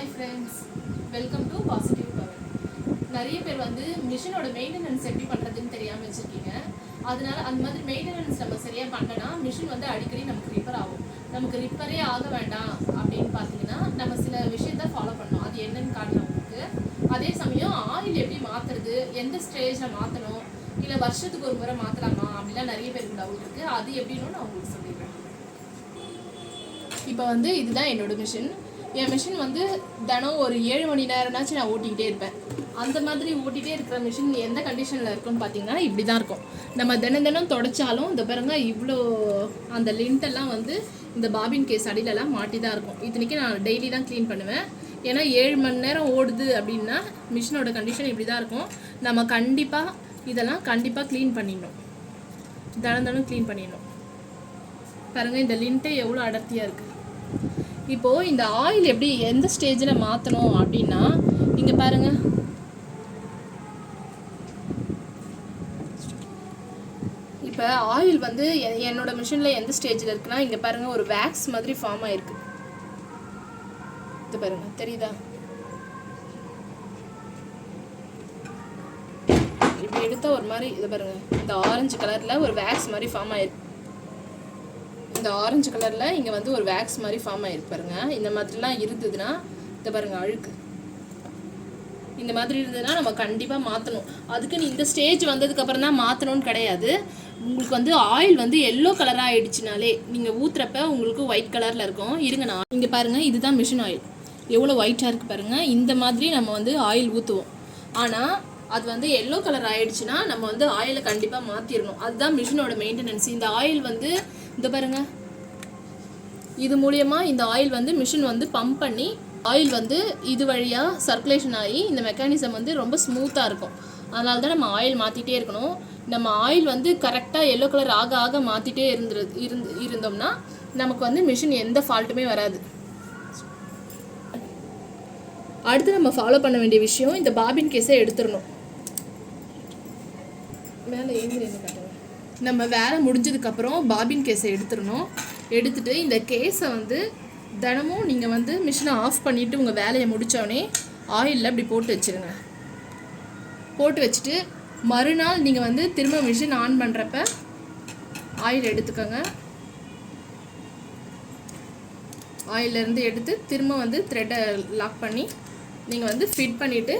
Hi friends, welcome to Positive Power. நிறைய பேர் வந்து மிஷினோட மெயின்டெனன்ஸ் எப்படி பண்ணுறதுன்னு தெரியாமல் வச்சுருக்கீங்க. அதனால அந்த மாதிரி மெயின்டெனன்ஸ் நம்ம சரியாக பண்ணனா மிஷின் வந்து அடிக்கடி நமக்கு ரிப்பேர் ஆகும். நமக்கு ரிப்பேரே ஆக வேண்டாம் அப்படின்னு பார்த்தீங்கன்னா நம்ம சில விஷயத்த ஃபாலோ பண்ணணும். அது என்னன்னு காட்டணும் உங்களுக்கு. அதே சமயம் ஆயில் எப்படி மாற்றுறது, எந்த ஸ்டேஜில் மாற்றணும், இல்லை வருஷத்துக்கு ஒரு முறை மாற்றலாமா அப்படிலாம் நிறைய பேருக்கு டவுட் இருக்குது. அது எப்படின்னு நான் உங்களுக்கு சொல்லிடுறேன். இப்போ வந்து இதுதான் என்னோடய மிஷின். என் மிஷின் வந்து தினம் ஒரு 7 மணி நேரம்னாச்சும் நான் ஓட்டிக்கிட்டே இருப்பேன். அந்த மாதிரி ஓட்டிகிட்டே இருக்கிற மிஷின் எந்த கண்டிஷனில் இருக்குன்னு பார்த்தீங்கன்னா இப்படி தான் இருக்கும். நம்ம தினம் தொடச்சாலும் இந்த பாருங்க இவ்வளோ அந்த லிண்டெல்லாம் வந்து இந்த பாபின் கேஸ் அடியிலலாம் மாட்டி தான் இருக்கும். இத்தனைக்கு நான் டெய்லி தான் க்ளீன் பண்ணுவேன். ஏன்னா 7 மணி நேரம் ஓடுது அப்படின்னா மிஷினோட கண்டிஷன் இப்படி தான் இருக்கும். நம்ம கண்டிப்பாக இதெல்லாம் கண்டிப்பாக க்ளீன் பண்ணிடணும். தினம் க்ளீன் பண்ணிடணும். பாருங்கள் இந்த லிண்ட்டே எவ்வளோ அடர்த்தியாக இருக்குது. இப்போது இந்த ஆயில் எப்படி எந்த ஸ்டேஜில் மாற்றணும் அப்படின்னா இங்கே பாருங்கள், இப்போ ஆயில் வந்து என்னோடய மிஷினில் எந்த ஸ்டேஜில் இருக்குன்னா இங்கே பாருங்கள் ஒரு வேக்ஸ் மாதிரி ஃபார்ம் ஆகிருக்கு. இது பாருங்கள் தெரியுதா? இப்படி எடுத்தால் ஒரு மாதிரி இது பாருங்கள் இந்த ஆரஞ்சு கலரில் ஒரு வேக்ஸ் மாதிரி ஃபார்ம் ஆகிருக்கு. இந்த ஆரஞ்சு கலரில் இங்கே வந்து ஒரு வேக்ஸ் மாதிரி ஃபார்ம் ஆகிருக்கு பாருங்கள். இந்த மாதிரிலாம் இருந்ததுன்னா இதை பாருங்கள் அழுக்கு இந்த மாதிரி இருந்ததுன்னா நம்ம கண்டிப்பாக மாற்றணும். அதுக்குன்னு இந்த ஸ்டேஜ் வந்ததுக்கப்புறம் தான் மாற்றணும்னு கிடையாது. உங்களுக்கு வந்து ஆயில் வந்து எல்லோ கலராக ஆகிடுச்சினாலே நீங்கள் ஊற்றுறப்ப உங்களுக்கு ஒயிட் கலரில் இருக்கும். இருங்கண்ணா இங்கே பாருங்கள் இதுதான் மிஷின் ஆயில் எவ்வளோ ஒயிட்டாக இருக்குது பாருங்கள். இந்த மாதிரி நம்ம வந்து ஆயில் ஊற்றுவோம். ஆனால் அது வந்து எல்லோ கலர் ஆகிடுச்சுன்னா நம்ம வந்து ஆயிலை கண்டிப்பாக மாற்றிடணும். அதுதான் மிஷினோட மெயின்டெனன்ஸ். இந்த ஆயில் வந்து இந்த பாருங்க இது மூலியமாக இந்த ஆயில் வந்து மிஷின் வந்து பம்ப் பண்ணி ஆயில் வந்து இது வழியாக சர்க்குலேஷன் ஆகி இந்த மெக்கானிசம் வந்து ரொம்ப ஸ்மூத்தாக இருக்கும். அதனால தான் நம்ம ஆயில் மாற்றிட்டே இருக்கணும். நம்ம ஆயில் வந்து கரெக்டாக எல்லோ கலர் ஆக மாற்றிட்டே இருந்தோம்னா நமக்கு வந்து மிஷின் எந்த ஃபால்ட்டுமே வராது. அடுத்து நம்ம ஃபாலோ பண்ண வேண்டிய விஷயம் இந்த பாபின் கேஸை எடுத்துடணும். மேலே ஏங்குறேன்னு காட்டுங்க. நம்ம வேலை முடிஞ்சதுக்கப்புறம் பாபின் கேஸை எடுத்துடணும். எடுத்துகிட்டு இந்த கேஸை வந்து தினமும் நீங்கள் வந்து மிஷினை ஆஃப் பண்ணிவிட்டு உங்கள் வேலையை முடித்தோடனே ஆயிலில் இப்படி போட்டு வச்சுருங்க. போட்டு வச்சுட்டு மறுநாள் நீங்கள் வந்து திரும்ப மிஷின் ஆன் பண்ணுறப்ப ஆயில் எடுத்துக்கோங்க. ஆயிலேருந்து எடுத்து திரும்ப வந்து த்ரெட்டை லாக் பண்ணி நீங்கள் வந்து ஃபிட் பண்ணிவிட்டு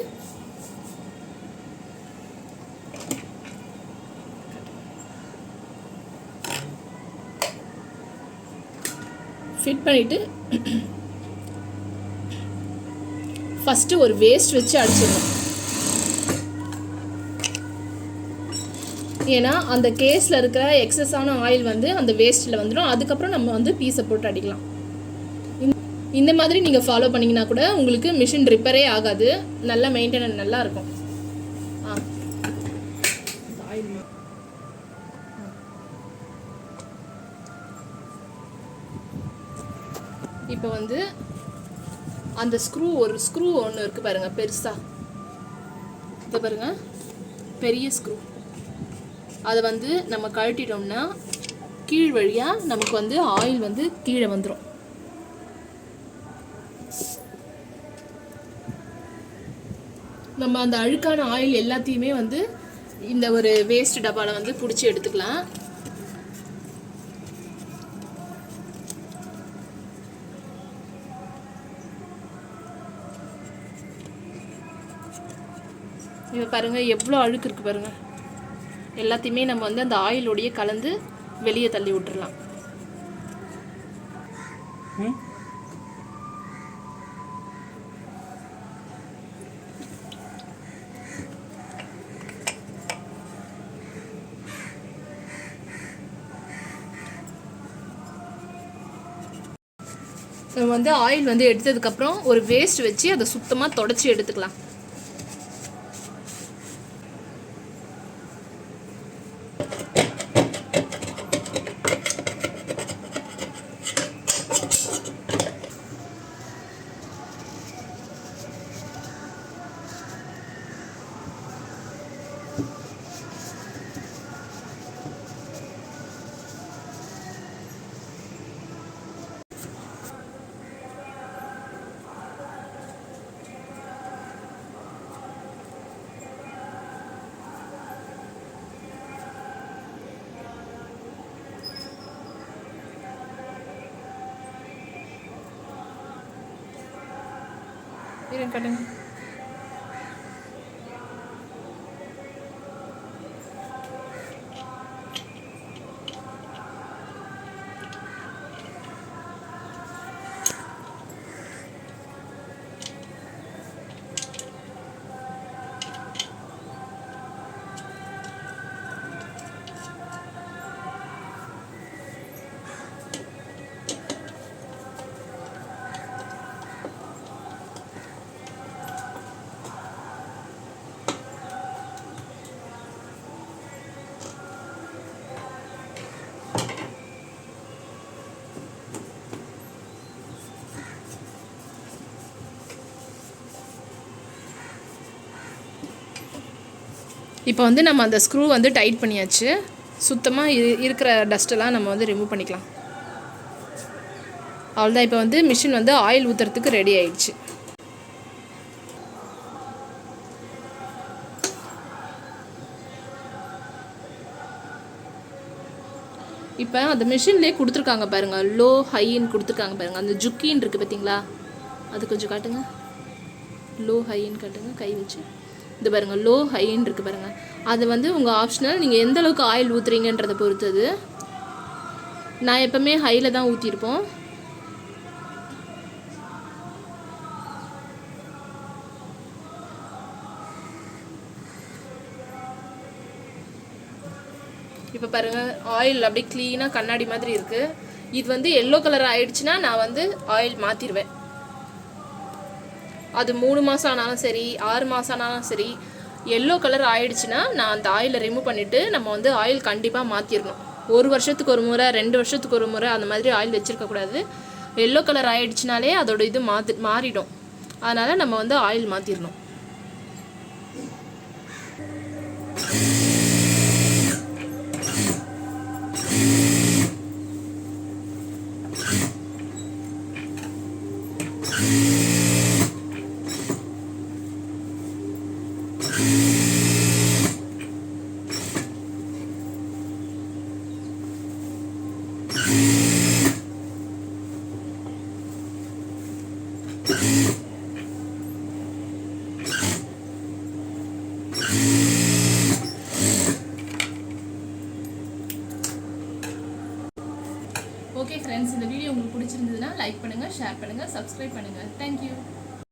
ஃபஸ்ட்டு ஒரு வேஸ்ட் வச்சு அடிச்சிடணும். ஏன்னா அந்த கேஸில் இருக்கிற எக்ஸஸான ஆயில் வந்து அந்த வேஸ்ட்டில் வந்துடும். அதுக்கப்புறம் நம்ம வந்து பீஸை போட்டு அடிக்கலாம். இந்த மாதிரி நீங்கள் ஃபாலோ பண்ணிங்கன்னா கூட உங்களுக்கு மிஷின் ரிப்பேரே ஆகாது. நல்லா மெயின்டெனன்ஸ் நல்லா இருக்கும். இப்போ வந்து அந்த ஒரு ஸ்க்ரூ ஒன்று இருக்குது பாருங்கள் பெருசாக. இதை பாருங்கள் பெரிய ஸ்க்ரூ. அதை வந்து நம்ம கழட்டிட்டோம்னா கீழ் வழியாக நமக்கு வந்து ஆயில் வந்து கீழே வந்துடும். நம்ம அந்த அழுக்கான ஆயில் எல்லாத்தையுமே வந்து இந்த ஒரு வேஸ்ட் டப்பாவில் வந்து பிடிச்சி எடுத்துக்கலாம். இப்போ பாருங்கள் எவ்வளோ அழுக்கு இருக்குது பாருங்கள். எல்லாத்தையுமே நம்ம வந்து அந்த ஆயிலோடையே கலந்து வெளியே தள்ளி விட்டுறலாம். நம்ம வந்து ஆயில் வந்து எடுத்ததுக்கப்புறம் ஒரு வேஸ்ட் வச்சு அதை சுத்தமாக தொடச்சி எடுத்துக்கலாம். இருங்க காட்டுங்க. இப்போ வந்து நம்ம அந்த ஸ்க்ரூ வந்து டைட் பண்ணியாச்சு. சுத்தமாக இருக்கிற டஸ்ட்டெல்லாம் நம்ம வந்து ரிமூவ் பண்ணிக்கலாம். அவ்வளோதான். இப்போ வந்து மிஷின் வந்து ஆயில் ஊற்றுறதுக்கு ரெடி ஆயிடுச்சு. இப்போ அந்த மிஷின்லேயே கொடுத்துருக்காங்க பாருங்கள், லோ ஹைன்னு கொடுத்துருக்காங்க பாருங்கள். அந்த ஜுக்கின்னு இருக்குது பார்த்தீங்களா, அது கொஞ்சம் காட்டுங்க. லோ ஹைன்னு காட்டுங்க கை வச்சு. இது பாருங்கள், லோ ஹைன்னு இருக்குது பாருங்கள். அது வந்து உங்கள் ஆப்ஷனல், நீங்கள் எந்த அளவுக்கு ஆயில் ஊற்றுறீங்கன்றதை பொறுத்தது. நான் எப்போவுமே ஹையில் தான் ஊற்றிருப்போம். இப்போ பாருங்கள், ஆயில் அப்படியே க்ளீனாக கண்ணாடி மாதிரி இருக்குது. இது வந்து எல்லோ கலர் ஆயிடுச்சுன்னா நான் வந்து ஆயில் மாற்றிடுவேன். அது 3 மாதம் ஆனாலும் சரி, 6 மாதம் ஆனாலும் சரி, எல்லோ கலர் ஆயிடுச்சுன்னா நான் அந்த ஆயிலை ரிமூவ் பண்ணிவிட்டு நம்ம வந்து ஆயில் கண்டிப்பாக மாற்றிடணும். 1 வருஷத்துக்கு ஒரு முறை, 2 வருஷத்துக்கு ஒரு முறை அந்த மாதிரி ஆயில் வச்சுருக்கக்கூடாது. எல்லோ கலர் ஆயிடுச்சுனாலே அதோட இது மாறிடும். அதனால் நம்ம வந்து ஆயில் மாற்றிடணும். ஓகே ஃப்ரெண்ட்ஸ், இந்த வீடியோ உங்களுக்கு பிடிச்சிருந்ததுன்னா லைக் பண்ணுங்கள், ஷேர் பண்ணுங்கள், சப்ஸ்கிரைப் பண்ணுங்கள். தேங்க்யூ.